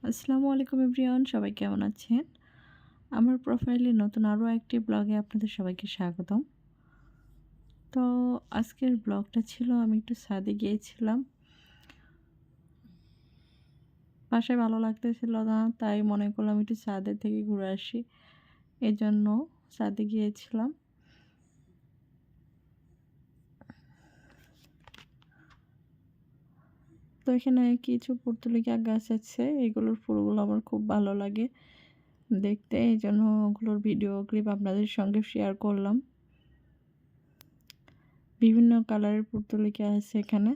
আসসালামু আলাইকুম এভরিওয়ান, সবাই কেমন আছেন? আমার প্রোফাইলে নতুন আরও একটি ব্লগে আপনাদের সবাইকে স্বাগতম। তো আজকের ব্লগটা ছিল আমি একটু ছাদে গিয়েছিলাম। বাসায় ভালো লাগতেছিল না, তাই মনে করলাম একটু ছাদের থেকে ঘুরে আসি। এজন্য ছাদে গিয়েছিলাম। তো এখানে কিছু পর্তুলিকা গাছ আছে, এগুলোর ফুলগুলো আমার খুব ভালো লাগে দেখতে, এই জন্য ওগুলোর ভিডিও ক্লিপ আপনাদের সঙ্গে শেয়ার করলাম। বিভিন্ন কালারের পর্তুলিকা আছে এখানে।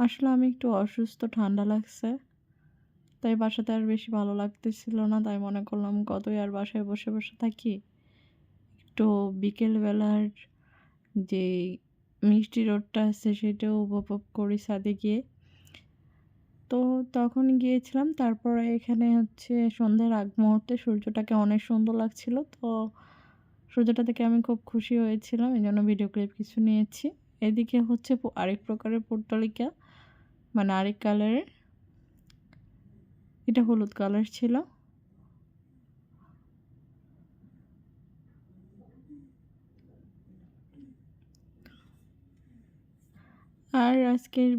আসলে আমি একটু অসুস্থ, ঠান্ডা লাগছে, তাই বাসাতে আর বেশি ভালো লাগতেছিল না। তাই মনে করলাম কতই আর বাসায় বসে বসে থাকি, একটু বিকেলবেলার যে মিষ্টি রোদটা আছে সেটাও উপভোগ করি ছাদে গিয়ে। তো তখন গিয়েছিলাম, তারপরে এখানে হচ্ছে সন্ধ্যার আগ মুহূর্তে সূর্যটাকে অনেক সুন্দর লাগছিল। তো সূর্যটা দেখে আমি খুব খুশি হয়েছিলাম, এই জন্য ভিডিও ক্লিপ কিছু নিয়েছি। এদিকে হচ্ছে আরেক প্রকারের পর্তুলিকা, মানে আরেক কালারের, এটা হলুদ কালার ছিল। আর আজকের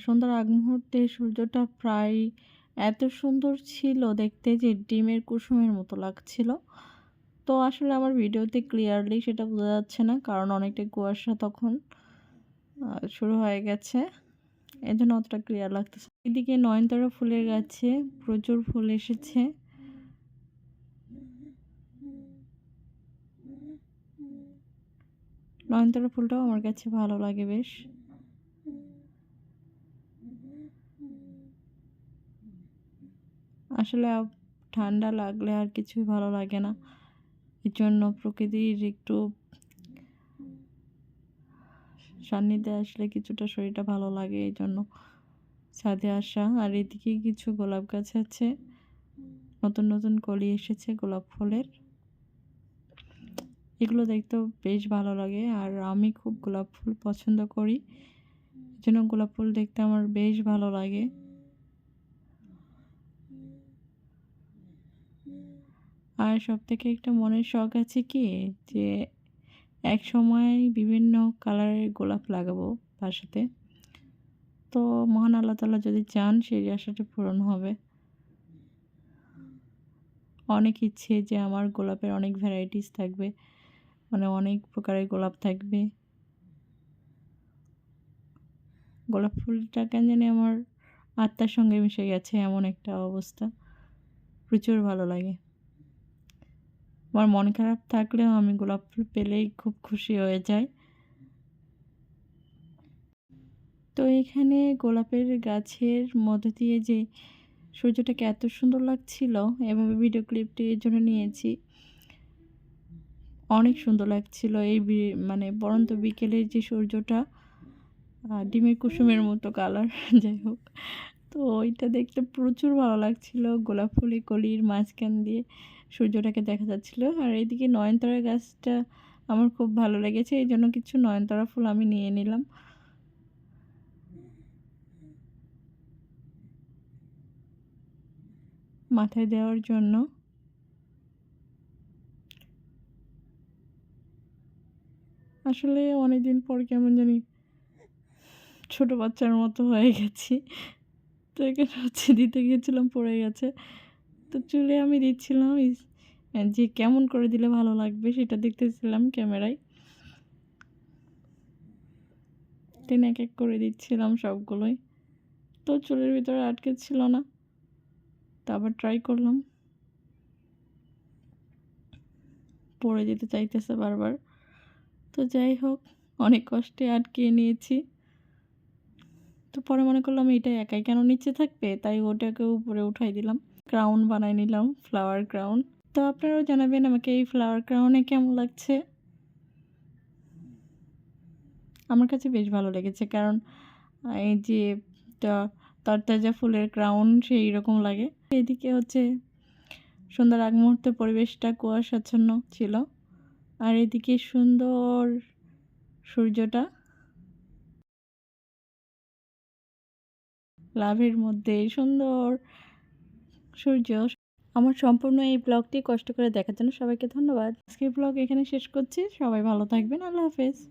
সন্ধ্যার আগ মুহূর্তে সূর্যটা প্রায় এত সুন্দর ছিল দেখতে যে ডিমের কুসুমের মতো লাগছিল। তো আসলে আমার ভিডিওতে ক্লিয়ারলি সেটা বোঝা যাচ্ছে না, কারণ অনেকটা কুয়াশা তখন শুরু হয়ে গেছে, এজন্য অতটা ক্লিয়ার লাগতেছে। এদিকে নয়নতারা ফুলের গাছে প্রচুর ফুল এসেছে। নয়নতারা ফুলটাও আমার কাছে ভালো লাগে বেশ। আসলে ঠান্ডা লাগলে আর কিছুই ভালো লাগে না, এর জন্য প্রকৃতির একটু সান্নিধ্যে আসলে কিছুটা শরীরটা ভালো লাগে, এই জন্য ছাদে আসা। আর এদিকে কিছু গোলাপ গাছ আছে, নতুন নতুন কলি এসেছে গোলাপ ফুলের, এগুলো দেখতেও বেশ ভালো লাগে। আর আমি খুব গোলাপ ফুল পছন্দ করি, এই জন্য গোলাপ ফুল দেখতে আমার বেশ ভালো লাগে। আর সব থেকে একটা মনের শখ আছে কি, যে এক সময় বিভিন্ন কালারের গোলাপ লাগাবো বাসাতে। তো মহান আল্লাহ তাআলা যদি চান সেই আশাটা পূরণ হবে। অনেক ইচ্ছে যে আমার গোলাপের অনেক ভ্যারাইটিস থাকবে, মানে অনেক প্রকারের গোলাপ থাকবে। গোলাপ ফুলটা কেন জানি আমার আত্মার সঙ্গে মিশে গেছে, এমন একটা অবস্থা, প্রচুর ভালো লাগে। আমার মন খারাপ থাকলেও আমি গোলাপ ফুল পেলেই খুব খুশি হয়ে যাই। তো এখানে গোলাপের গাছের মধ্য দিয়ে যে সূর্যটাকে এত সুন্দর লাগছিল, এভাবে ভিডিও ক্লিপটি এর জন্য নিয়েছি। অনেক সুন্দর লাগছিল এই মানে পড়ন্ত বিকেলের যে সূর্যটা, ডিমের কুসুমের মতো কালার যাই হোক, তো ওইটা দেখতে প্রচুর ভালো লাগছিল। গোলাপ ফুলের কলির মাঝখান দিয়ে সূর্যটাকে দেখা যাচ্ছিল। আর এদিকে নয়নতারা গাছটা আমার খুব ভালো লেগেছে, এই জন্য কিছু নয়নতারা ফুল আমি নিয়ে নিলাম মাথায় দেওয়ার জন্য। আসলে অনেকদিন পর কেমন জানি ছোট বাচ্চার মতো হয়ে গেছি। তো এখানে হচ্ছে দিতে গিয়েছিলাম, পড়ে গেছে। তো চুলে আমি দিচ্ছিলাম যে কেমন করে দিলে ভালো লাগবে সেটা দেখতেছিলাম ক্যামেরায়। দেন এক এক করে দিচ্ছিলাম সবগুলোই। তো চুলের ভিতরে আটকে ছিল না, তো আবার ট্রাই করলাম, পড়ে যেতে চাইতেছে বারবার। তো যাই হোক, অনেক কষ্টে আটকিয়ে নিয়েছি। তো পরে মনে করলাম এটা একাই কেন নিচে থাকবে, তাই ওটাকে উপরে উঠাই দিলাম, ক্রাউন বানাই নিলাম, ফ্লাওয়ার ক্রাউন। তো আপনারাও জানাবেন আমাকে এই ফ্লাওয়ার ক্রাউনে কেমন লাগছে। আমার কাছে বেশ ভালো লেগেছে, কারণ এই যে তরতাজা ফুলের ক্রাউন সেই রকম লাগে। এদিকে হচ্ছে সন্ধ্যার আগ মুহূর্তে পরিবেশটা কুয়াশাচ্ছন্ন ছিল। আর এদিকে সুন্দর সূর্যটা লাভের মধ্যে সুন্দর সূর্য। আমার সম্পূর্ণ এই ব্লগটি কষ্ট করে দেখার জন্য সবাইকে ধন্যবাদ। আজকের ব্লগ এখানে শেষ করছি। সবাই ভালো থাকবেন। আল্লাহ হাফেজ।